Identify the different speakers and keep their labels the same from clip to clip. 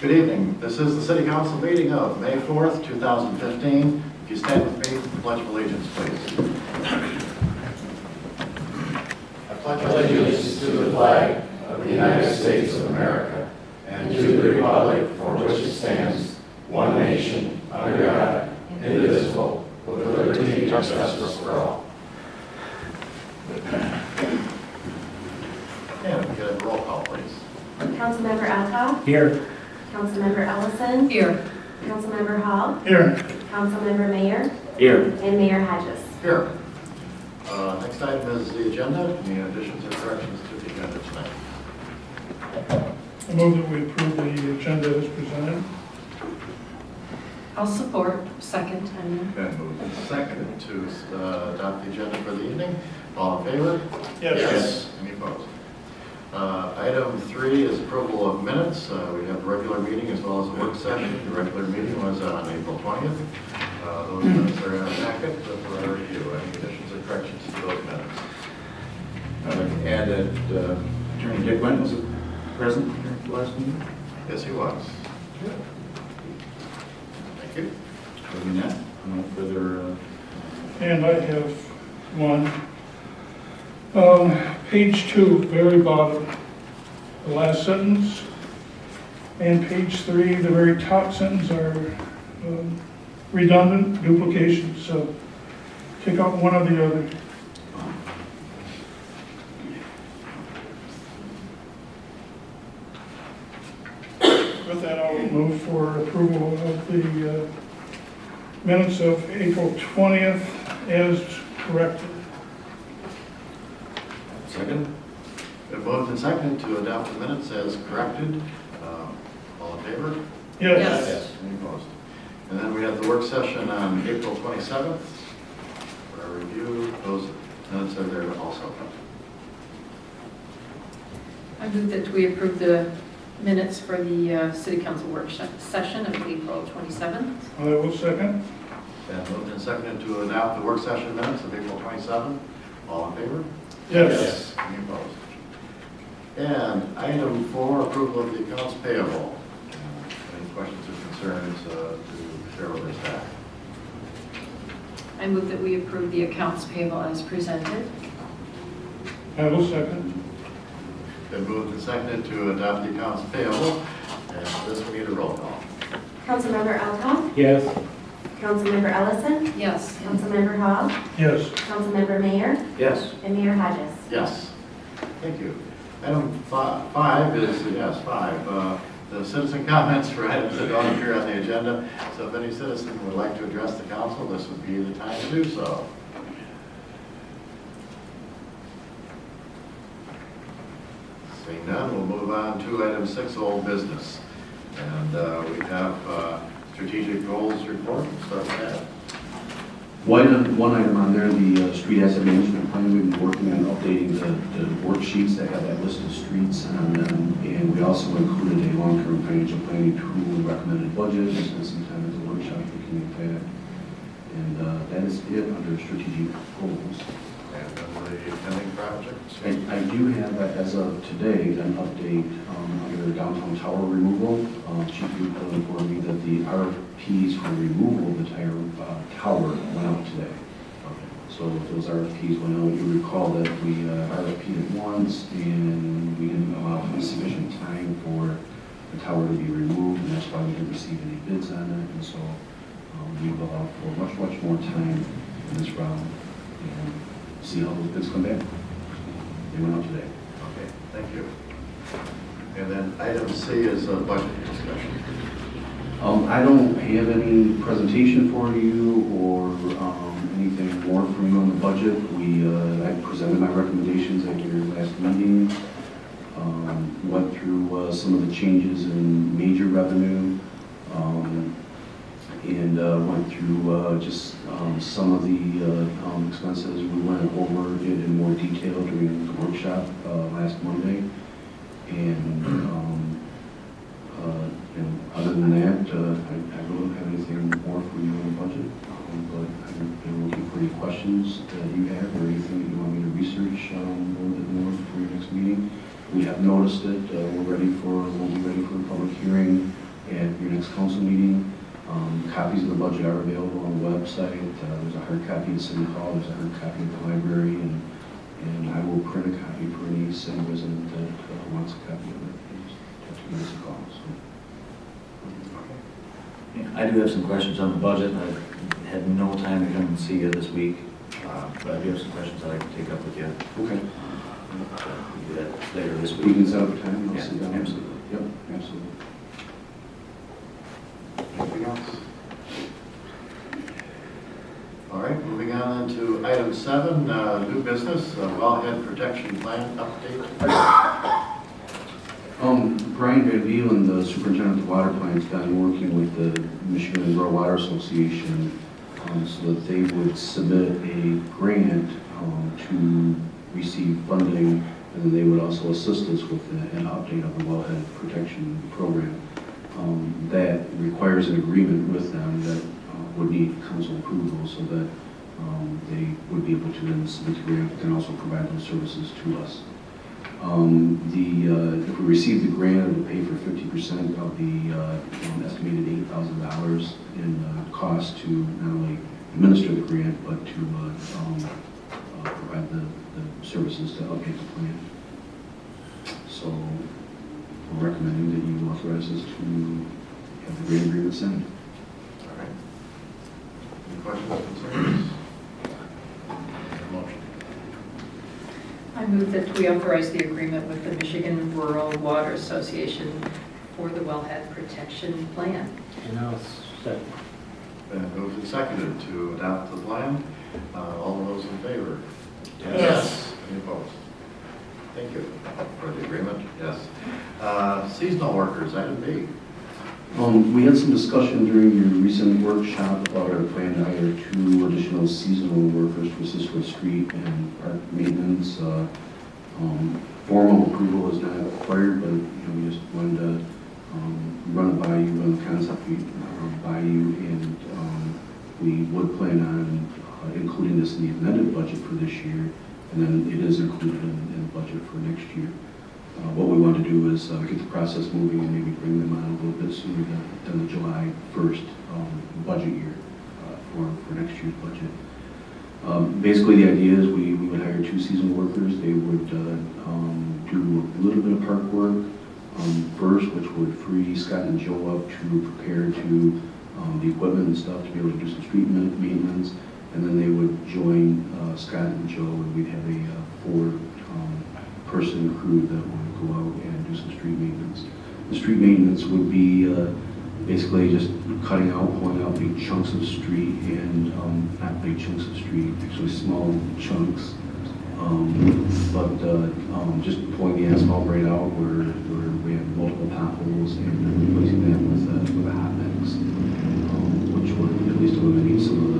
Speaker 1: Good evening. This is the City Council meeting of May 4th, 2015. If you stand with me, the Pledge of Allegiance, please. I pledge
Speaker 2: Allegiance to the flag of the United States of America and to the republic for which it stands, one nation, under God, indivisible, with liberty and justice for all.
Speaker 1: And we get a roll call, please.
Speaker 3: Councilmember Alcock.
Speaker 4: Here.
Speaker 3: Councilmember Ellison.
Speaker 5: Here.
Speaker 3: Councilmember Hall.
Speaker 4: Here.
Speaker 3: Councilmember Mayer.
Speaker 4: Here.
Speaker 3: And Mayor Hodges.
Speaker 1: Here. Next item is the agenda. Any additions or corrections to the agenda tonight?
Speaker 4: I move that we approve the agenda as presented.
Speaker 5: I'll support. Second.
Speaker 1: Okay, moved and seconded to adopt the agenda for the evening. All in favor?
Speaker 4: Yes.
Speaker 1: Any opposed? Item 3 is approval of minutes. We have the regular meeting as well as the work session. The regular meeting was on April 20th. Those minutes are in our packet for our review. Any additions or corrections to those minutes?
Speaker 6: I'd like to add that Attorney Dick Went was present here at the last meeting.
Speaker 1: Yes, he was. Thank you.
Speaker 6: Other than that, no further.
Speaker 4: And I have one. Page 2, very bottom, the last sentence, and page 3, the very top sentence are redundant duplications, so take out one or the other. With that, I'll move for approval of the minutes of April 20th as corrected.
Speaker 6: Second?
Speaker 1: Been moved and seconded to adopt the minutes as corrected. All in favor?
Speaker 4: Yes.
Speaker 5: Yes.
Speaker 1: Any opposed? And then we have the work session on April 27th. For our review, those minutes are there also.
Speaker 5: I move that we approve the minutes for the City Council work session of April 27th.
Speaker 4: I will second.
Speaker 1: Been moved and seconded to adopt the work session minutes of April 27th. All in favor?
Speaker 4: Yes.
Speaker 1: Any opposed? And item 4, approval of the accounts payable. Any questions or concerns to share with our staff?
Speaker 5: I move that we approve the accounts payable as presented.
Speaker 4: I will second.
Speaker 1: Been moved and seconded to adopt the accounts payable. And for this, we need a roll call.
Speaker 3: Councilmember Alcock.
Speaker 4: Yes.
Speaker 3: Councilmember Ellison.
Speaker 5: Yes.
Speaker 3: Councilmember Hall.
Speaker 4: Yes.
Speaker 3: Councilmember Mayer.
Speaker 6: Yes.
Speaker 3: And Mayor Hodges.
Speaker 1: Yes. Thank you. Item 5 is, yes, 5. The citizen comments for items that don't appear on the agenda. So if any citizen would like to address the council, this would be the time to do so. Seeing none, we'll move on to item 6, old business. And we have strategic goals report. We'll start with that.
Speaker 7: One item on there, the street asset management plan. We've been working on updating the worksheets that have that list of streets on them, and we also included a long-term financial planning tool and recommended budget. We spent some time at the workshop looking at that, and that is it under strategic goals.
Speaker 1: And the pending projects.
Speaker 7: I do have, as of today, an update under downtown tower removal. Chief Luke informed me that the RFPs for removal of the tower went out today. So those RFPs went out. You recall that we RFP'd it once, and we didn't allow sufficient time for the tower to be removed, and that's why we didn't receive any bids on it. And so we will allow for much more time in this round and see how those bids come back. They went out today.
Speaker 1: Okay, thank you. And then item C is a budget discussion.
Speaker 7: I don't have any presentation for you or anything more from you on the budget. I presented my recommendations at your last meeting. Went through some of the changes in major revenue and went through just some of the expenses. We went over it in more detail during the workshop last Monday. And other than that, I really don't have anything more for you on the budget. But I'm looking for any questions that you have or anything that you want me to research a little bit more before your next meeting. We have noticed it. We'll be ready for the public hearing at your next council meeting. Copies of the budget are available on the website. There's a hard copy at City Hall, there's a hard copy at the library, and I will print a copy for any city resident that wants a copy of it. Just have to give us a call. So.
Speaker 6: Yeah, I do have some questions on the budget. I had no time to come and see you this week, but I do have some questions that I can take up with you.
Speaker 7: Okay.
Speaker 6: We'll do that later this
Speaker 7: We
Speaker 6: week.
Speaker 7: can set up a time. I'll
Speaker 6: Yeah,
Speaker 7: sit down.
Speaker 6: absolutely.
Speaker 7: Yep, absolutely.
Speaker 1: Anything else? All right, moving on to item 7, new business, wellhead protection plan update.
Speaker 7: Brian Van Veelen, the superintendent of the water plant, has been working with the Michigan Rural Water Association so that they would submit a grant to receive funding, and then they would also assist us with an update of the wellhead protection program. That requires an agreement with them that would need council approval so that they would be able to then submit the grant and also provide those services to us. If we receive the grant, it would pay for 50% of the estimated $8,000 in cost to not only administer the grant, but to provide the services to update the plan. So we're recommending that you authorize us to have the grant agreement signed.
Speaker 1: All right. Any questions or concerns? Motion.
Speaker 5: I move that we authorize the agreement with the Michigan Rural Water Association for the wellhead protection plan.
Speaker 8: And I'll second.
Speaker 1: Been moved and seconded to adopt the plan. All of those in favor?
Speaker 6: Yes.
Speaker 1: Any opposed? Thank you for the agreement. Yes. Seasonal workers, item B.
Speaker 7: We had some discussion during your recent workshop about our plan to hire 2 additional seasonal workers to assist with street and park maintenance. Formal approval is not required, but we just wanted to run it by you, run the concept by you, and we would plan on including this in the amended budget for this year, and then it is included in the budget for next year. What we want to do is get the process moving and maybe bring them on a little bit sooner than the July 1st budget year for next year's budget. Basically, the idea is we would hire 2 seasonal workers. They would do a little bit of park work first, which would free Scott and Joe up to prepare to the equipment and stuff to be able to do some street maintenance. And then they would join Scott and Joe, and we'd have a 4-person crew that would go out and do some street maintenance. The street maintenance would be basically just cutting out, pulling out big chunks of street, and not big chunks of street, actually small chunks, but just pulling the asphalt right out where we have multiple potholes and replacing that with a hot mix, which would at least eliminate some of the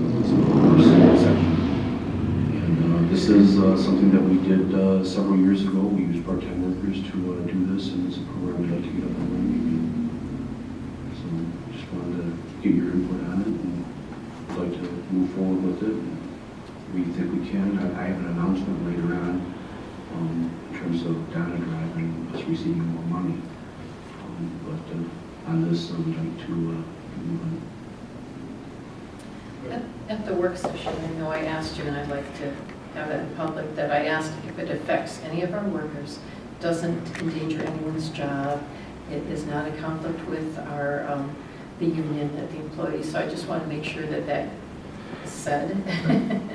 Speaker 7: worst sections. And this is something that we did several years ago. We used part-time workers to do this, and it's a program we'd like to get up and running again. So just wanted to get your input on it, and I'd like to move forward with it. We think we can. I have an announcement later on in terms of Donna Drive and us receiving more money. But on this, I would like to move on.
Speaker 5: At the work session, I know I asked you, and I'd like to have it in public, that I asked if it affects any of our workers, doesn't endanger anyone's job, it is not a conflict with our, the union, the employees, so I just want to make sure that that is said.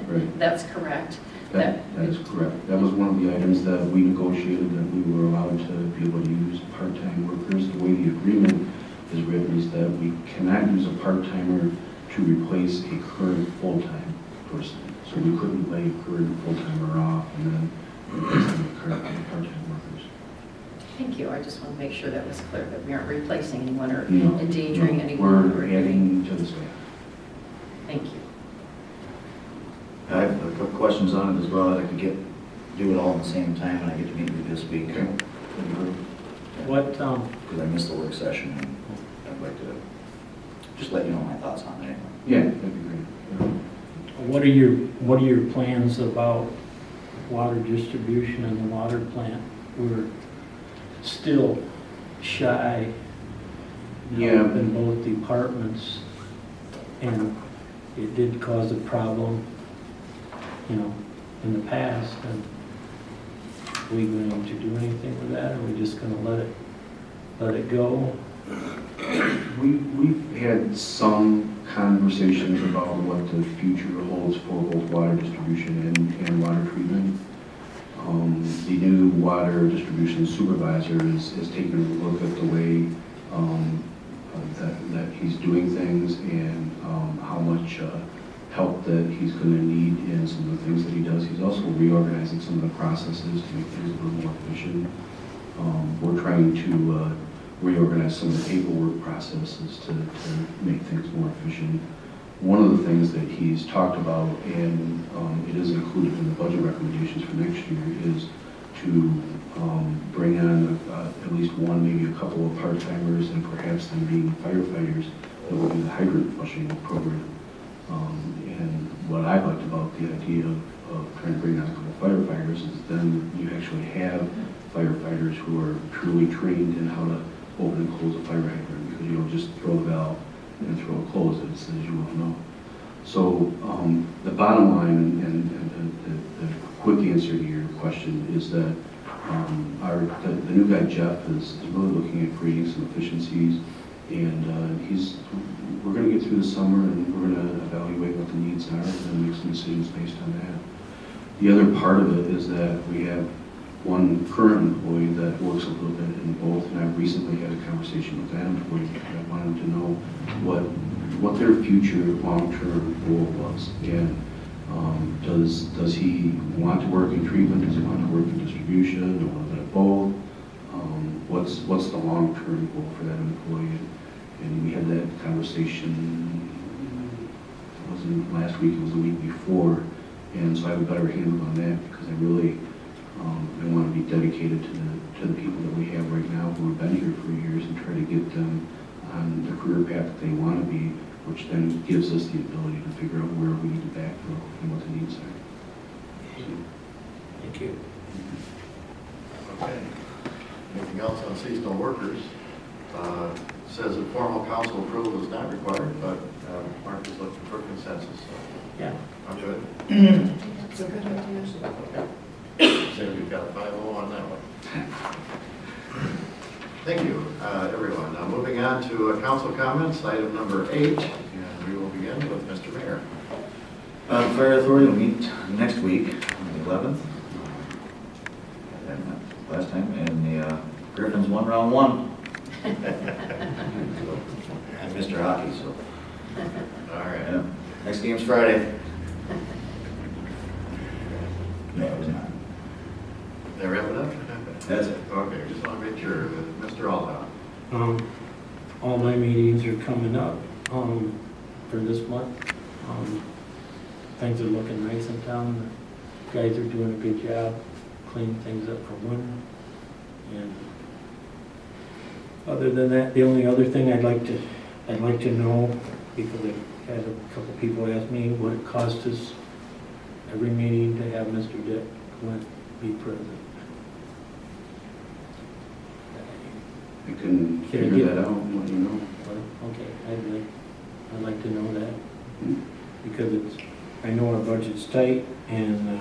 Speaker 7: Right.
Speaker 5: That's correct.
Speaker 7: That is correct. That was one of the items that we negotiated, that we were allowed to be able to use part-time workers. The way the agreement is written is that we cannot use a part-timer to replace a current full-time person. So we couldn't lay a current full-timer off and then replace them with part-time workers.
Speaker 5: Thank you. I just want to make sure that was clear, that we aren't replacing anyone or
Speaker 7: No,
Speaker 5: endangering
Speaker 7: no,
Speaker 5: anyone.
Speaker 7: we're adding to the staff.
Speaker 5: Thank you.
Speaker 6: I have a couple questions on it as well, that I could do it all at the same time, and I get to meet with you this week.
Speaker 8: What,
Speaker 6: Because I missed the work session, and I'd like to just let you know my thoughts on it.
Speaker 7: Yeah, that'd be great.
Speaker 8: what are your plans about water distribution and the water plant? We're still shy
Speaker 7: Yeah.
Speaker 8: in both departments, and it did cause a problem, in the past, and are we going to do anything with that, or are we just gonna let it go?
Speaker 7: We've had some conversations about what the future holds for both water distribution and water treatment. The new water distribution supervisor is taking a look at the way that he's doing things and how much help that he's going to need in some of the things that he does. He's also reorganizing some of the processes to make things a little more efficient. We're trying to reorganize some of the paperwork processes to make things more efficient. One of the things that he's talked about, and it is included in the budget recommendations for next year, is to bring on at least one, maybe a couple of part-timers, and perhaps them being firefighters that will do the hydrant flushing program. And what I liked about the idea of trying to bring on a couple of firefighters is then you actually have firefighters who are truly trained in how to open and close a fire hydrant, because you don't just throw the valve and throw it close it, as you well know. So the bottom line and the quick answer to your question is that the new guy Jeff is really looking at creating some efficiencies, and we're going to get through the summer and we're going to evaluate what the needs are and then make some decisions based on that. The other part of it is that we have one current employee that works a little bit in both, and I've recently had a conversation with that employee. I wanted to know what their future long-term goal was, and does he want to work in treatment? Does he want to work in distribution, or a little bit of both? What's the long-term goal for that employee? And we had that conversation. It wasn't last week; it was the week before, and so I have a better handle on that because I really. I want to be dedicated to the people that we have right now who have been here for years and try to get them on the career path that they want to be, which then gives us the ability to figure out where we need to backfill and what the needs are.
Speaker 8: Thank you.
Speaker 1: Okay. Anything else on seasonal workers? Says that formal council approval is not required, but Mark is looking for consensus. So
Speaker 8: Yeah.
Speaker 1: I'm good.
Speaker 5: It's a good idea.
Speaker 1: Okay. So we've got a 5-0 on that one. Thank you, everyone. Now moving on to council comments, item number 8, and we will begin with Mr. Mayor.
Speaker 6: Fire Authority will meet next week, on the 11th. Last time, and the Griffins won round 1. And Mr. Hockey, so.
Speaker 1: All right.
Speaker 6: Yeah. Next game's Friday. No, it was not.
Speaker 1: They wrap it up?
Speaker 6: That's it.
Speaker 1: Okay, just want to make sure. Mr. Aldow.
Speaker 8: All my meetings are coming up for this month. Things are looking nice in town. The guys are doing a good job cleaning things up for winter. And other than that, the only other thing I'd like to know, because I've had a couple people ask me what it cost us every meeting to have Mr. Dick Quinn be present.
Speaker 7: I can figure that out and let you know.
Speaker 8: Okay, I'd like to know that, because I know our budget's tight, and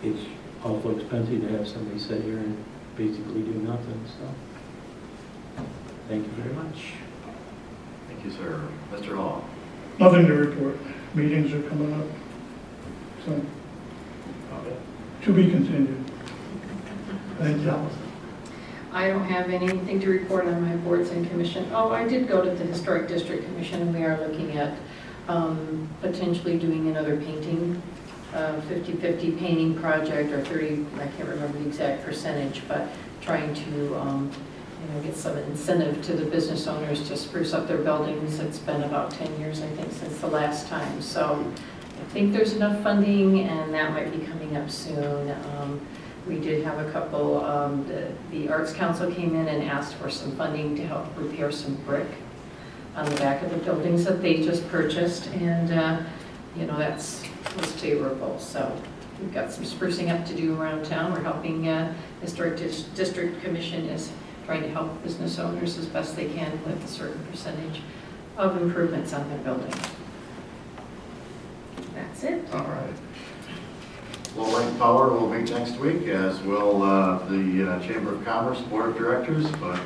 Speaker 8: it's awful expensive to have somebody sit here and basically do nothing, so. Thank you very much.
Speaker 1: Thank you, sir. Mr. Hall.
Speaker 4: Nothing to report. Meetings are coming up, so
Speaker 1: Okay.
Speaker 4: to be continued. Thank you.
Speaker 5: I don't have anything to report on my boards and commission. Oh, I did go to the Historic District Commission, and we are looking at potentially doing another painting, 50-50 painting project, or 30, I can't remember the exact percentage, but trying to get some incentive to the business owners to spruce up their buildings. It's been about 10 years, I think, since the last time. So I think there's enough funding, and that might be coming up soon. We did have a couple, the Arts Council came in and asked for some funding to help repair some brick on the back of the buildings that they just purchased, and that's was favorable. So we've got some sprucing up to do around town. We're helping Historic District Commission is try to help business owners as best they can with a certain percentage of improvements on their building. That's it.
Speaker 1: All right. Lowell Power will meet next week, as will the Chamber of Commerce Board of Directors. But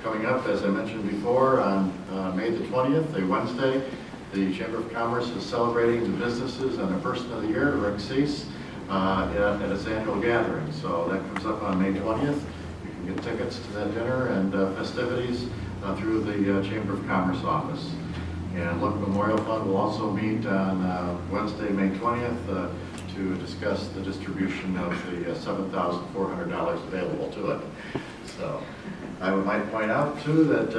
Speaker 1: coming up, as I mentioned before, on May the 20th, a Wednesday, the Chamber of Commerce is celebrating the businesses and the person of the year, Rick Cease, at its annual gathering. So that comes up on May 20th. You can get tickets to that dinner and festivities through the Chamber of Commerce office. And Local Memorial Fund will also meet on Wednesday, May 20th, to discuss the distribution of the $7,400 available to it. So I might point out, too, that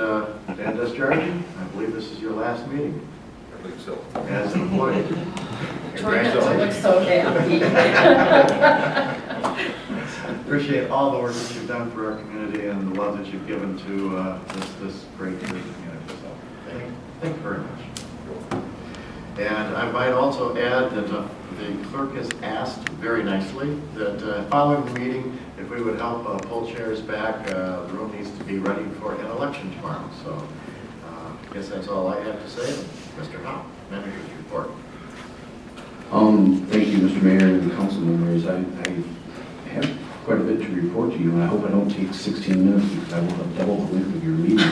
Speaker 1: Dan Desjardins, I believe this is your last meeting.
Speaker 2: I think so.
Speaker 1: As an employee.
Speaker 5: Try not to look so happy.
Speaker 1: Appreciate all the work that you've done for our community and the love that you've given to this great community. So thank you very much. And I might also add that the clerk has asked very nicely that following the meeting, if we would help pull chairs back, the room needs to be ready for an election tomorrow. So I guess that's all I have to say. Mr. Howe, manager's report.
Speaker 7: Thank you, Mr. Mayor and council members. I have quite a bit to report to you, and I hope I don't take 16 minutes because I will have double the length of your meeting.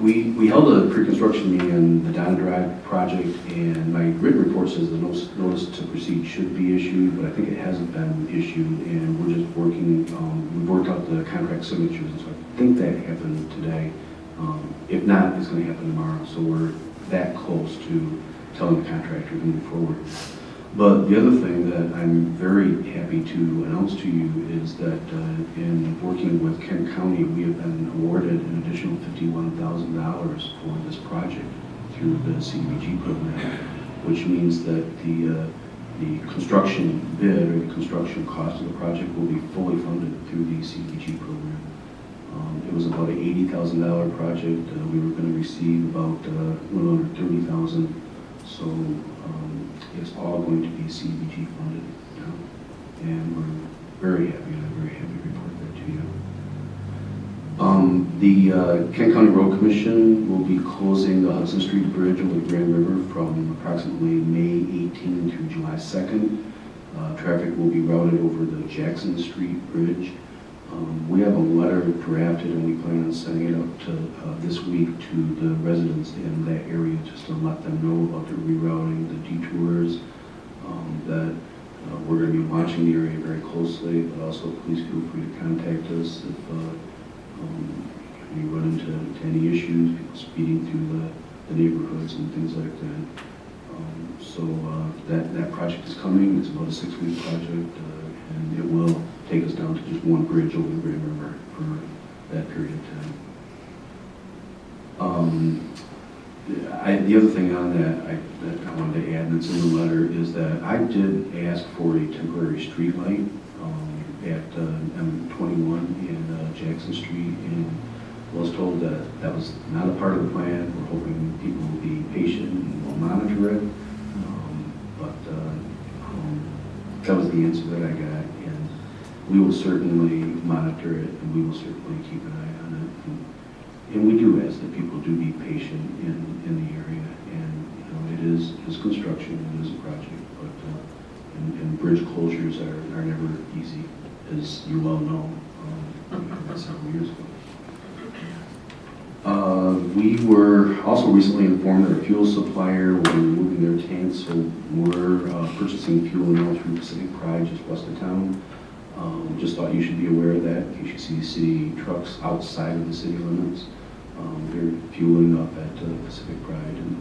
Speaker 7: We held a pre-construction meeting on the Donna Drive project, and my written report says the notice to proceed should be issued, but I think it hasn't been issued, and we're just working, we've worked out the contract signatures, and so I think that happened today. If not, it's going to happen tomorrow, so we're that close to telling the contractor to move forward. But the other thing that I'm very happy to announce to you is that in working with Kent County, we have been awarded an additional $51,000 for this project through the CDBG program, which means that the construction bid or the construction cost of the project will be fully funded through the CDBG program. It was about an $80,000 project. We were going to receive about a little under $30,000. So it's all going to be CDBG funded now. And we're very happy, and I'm very happy to report that to you. The Kent County Road Commission will be closing the Hudson Street Bridge over the Grand River from approximately May 18 through July 2nd. Traffic will be routed over the Jackson Street Bridge. We have a letter drafted, and we plan on sending it out to this week to the residents in that area just to let them know about the rerouting, the detours, that we're going to be watching the area very closely, but also please feel free to contact us if you run into any issues, people speeding through the neighborhoods and things like that. So that project is coming. It's about a 6-week project, and it will take us down to just one bridge over the Grand River for that period of time. The other thing on that I wanted to add that's in the letter is that I did ask for a temporary street light at M21 in Jackson Street, and was told that that was not a part of the plan. We're hoping people will be patient and will monitor it. That was the answer that I got, and we will certainly monitor it, and we will certainly keep an eye on it. And we do ask that people do be patient in the area. And it is construction, it is a project, but and bridge closures are never easy, as you well know. Several years ago. We were also recently informed that our fuel supplier will be removing their tanks, so we're purchasing fuel now through Pacific Pride just west of town. Just thought you should be aware of that in case you see city trucks outside of the city limits. They're fueling up at Pacific Pride, and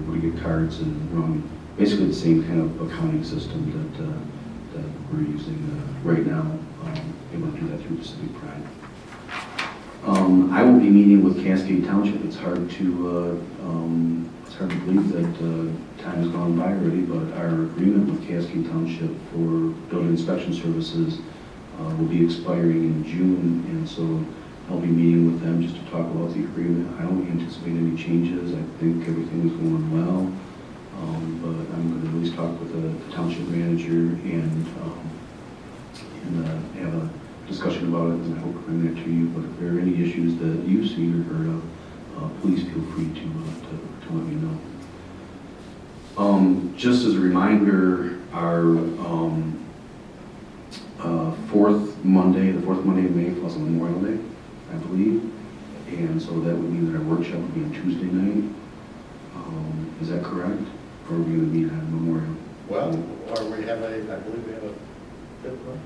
Speaker 7: we're able to get cards and run basically the same kind of accounting system that we're using right now. Able to do that through Pacific Pride. I will be meeting with Cascade Township. It's hard to believe that time has gone by already, but our agreement with Cascade Township for building inspection services will be expiring in June, and so I'll be meeting with them just to talk about the agreement. I don't anticipate any changes. I think everything is going well, but I'm going to at least talk with the township manager and have a discussion discussion about it, and I hope to bring that to you. But if there are any issues that you see or heard of, please feel free to let me know. Just as a reminder, our the fourth Monday of May falls on Memorial Day, I believe. And so that would mean that our workshop would be on Tuesday night. Is that correct? Or are we going to meet on Memorial?
Speaker 1: Well, or we have I believe we have a fifth one?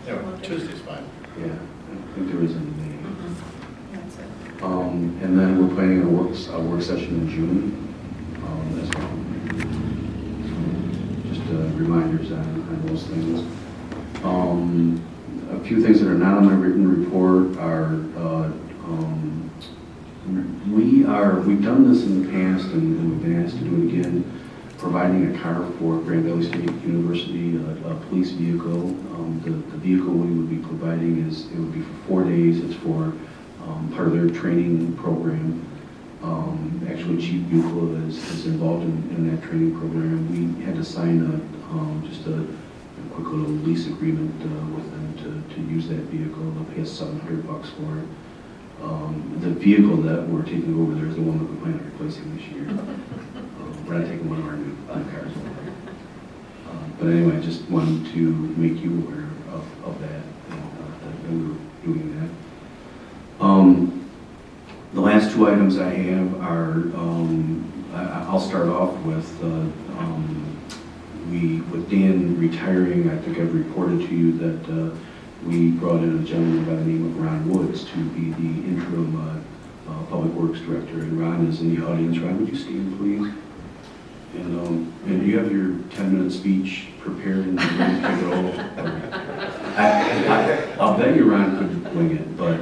Speaker 1: Anyway, Tuesday's fine.
Speaker 7: Yeah, I think there is in May.
Speaker 5: That's it.
Speaker 7: And then we're planning a work session in June as well. Just reminders on those things. A few things that are not on my written report are we've done this in the past and we've been asked to do it again, providing a car for Grand Valley State University, a police vehicle. The vehicle we would be providing it would be for 4 days. It's for part of their training program. Actually, Chief Buchla is involved in that training program. We had to sign just a quick little lease agreement with them to use that vehicle. They'll pay us $700 for it. The vehicle that we're taking over there is the one that we plan on replacing this year. We're not taking one of our new cars over. But anyway, I just wanted to make you aware of that, that we were doing that. The last two items I have are, I'll start off with, with Dan retiring, I think I've reported to you that we brought in a gentleman by the name of Ron Woods to be the interim Public Works Director. And Ron is in the audience. Ron, would you stand, please? And you have your 10-minute speech prepared and ready to go. I'll bet you Ron could wing it, but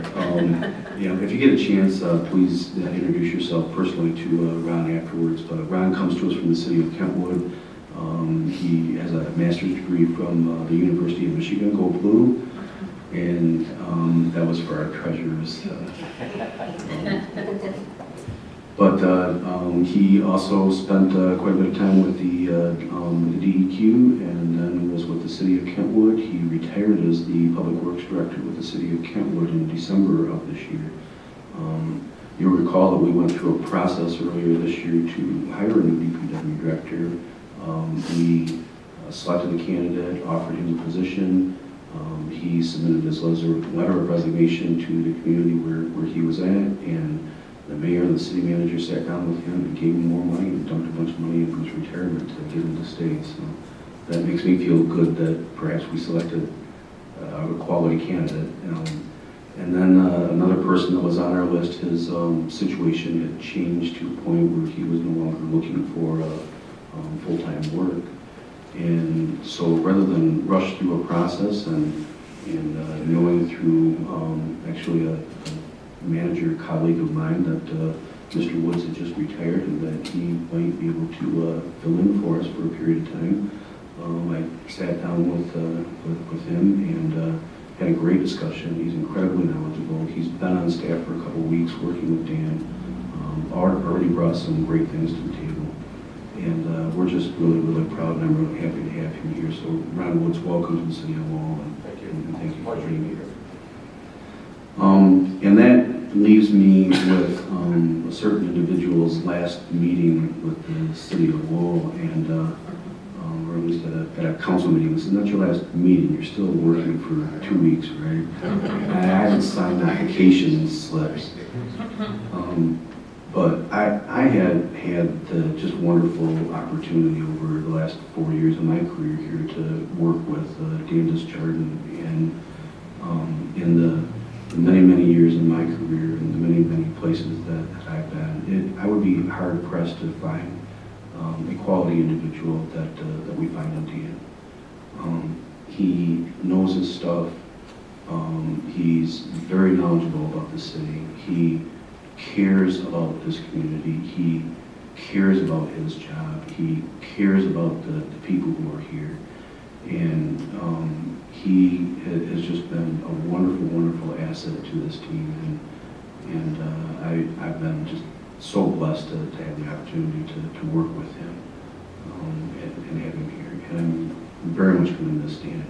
Speaker 7: if you get a chance, please introduce yourself personally to Ron afterwards. But Ron comes to us from the city of Kentwood. He has a master's degree from the University of Michigan, Go Blue, and that was for our treasurers. But he also spent quite a bit of time with the DEQ, and then was with the city of Kentwood. He retired as the Public Works Director with the city of Kentwood in December of this year. You'll recall that we went through a process earlier this year to hire a new DPW director. We selected a candidate, offered him the position. He submitted his letter of resignation to the community where he was at, and the mayor and the city manager sat down with him and gave him more money and dumped a bunch of money into his retirement to get him to stay. So that makes me feel good that perhaps we selected a quality candidate. And then another person that was on our list, his situation had changed to a point where he was no longer looking for full-time work. And so rather than rush through a process and knowing through actually a manager colleague of mine that Mr. Woods had just retired and that he might be able to fill in for us for a period of time, I sat down with him and had a great discussion. He's incredibly knowledgeable. He's been on staff for a couple of weeks working with Dan. Already brought some great things to the table. And we're just really, really proud, and I'm really happy to have him here. So Ron Woods, welcome to the city of Lowell, and thank you for being here. And that leaves me with a certain individual's last meeting with the city of Lowell, and or at least at a council meeting. This is not your last meeting. You're still working for 2 weeks, right? I haven't signed application slips. But I had the just wonderful opportunity over the last 4 years of my career here to work with Dan Discharden, and in the many, many years in my career and the many, many places that I've been, I would be hard pressed to find a quality individual that we find in Dan. He knows his stuff. He's very knowledgeable about the city. He cares about this community. He cares about his job. He cares about the people who are here. And he has just been a wonderful, wonderful asset to this team. And I've been just so blessed to have the opportunity to work with him and have him here. And I'm very much going to miss Dan.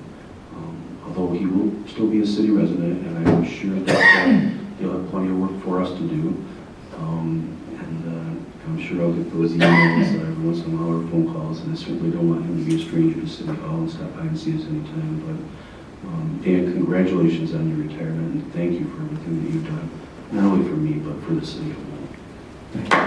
Speaker 7: he will still be a city resident, and I'm sure that he'll have plenty of work for us to do. And I'm sure I'll get those emails every once in a while or phone calls, and I certainly don't want him to be a stranger to City Hall and stop by and see us anytime. But Dan, congratulations on your retirement, and thank you for everything that you've done, not only for me, but for the city of Lowell. Thank you.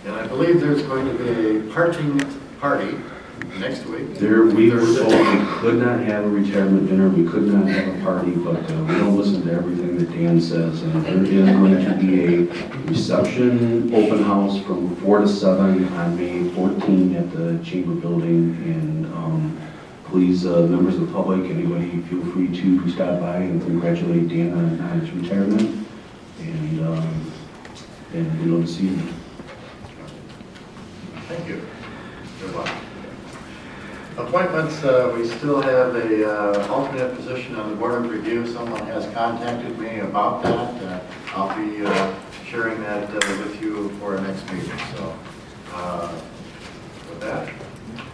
Speaker 1: And I believe there's going to be a parting party next week.
Speaker 7: We were told we could not have a retirement dinner, we could not have a party, but we don't listen to everything that Dan says. And there is going to be a reception, open house from 4 to 7 on May 14 at the Chamber Building. And please, members of the public, anybody, feel free to stop by and congratulate Dan on his retirement. And we'd love to see you.
Speaker 1: Thank you. Good luck. Appointments, we still have a alternate position on the Board of Review. Someone has contacted me about that. I'll be sharing that with you for our next meeting. So with that.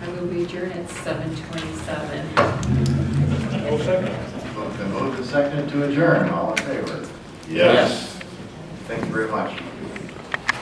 Speaker 5: I will be adjourned at 7:27.
Speaker 4: I will second.
Speaker 1: Moved and seconded to adjourn. All in favor?
Speaker 2: Yes.
Speaker 1: Thank you very much.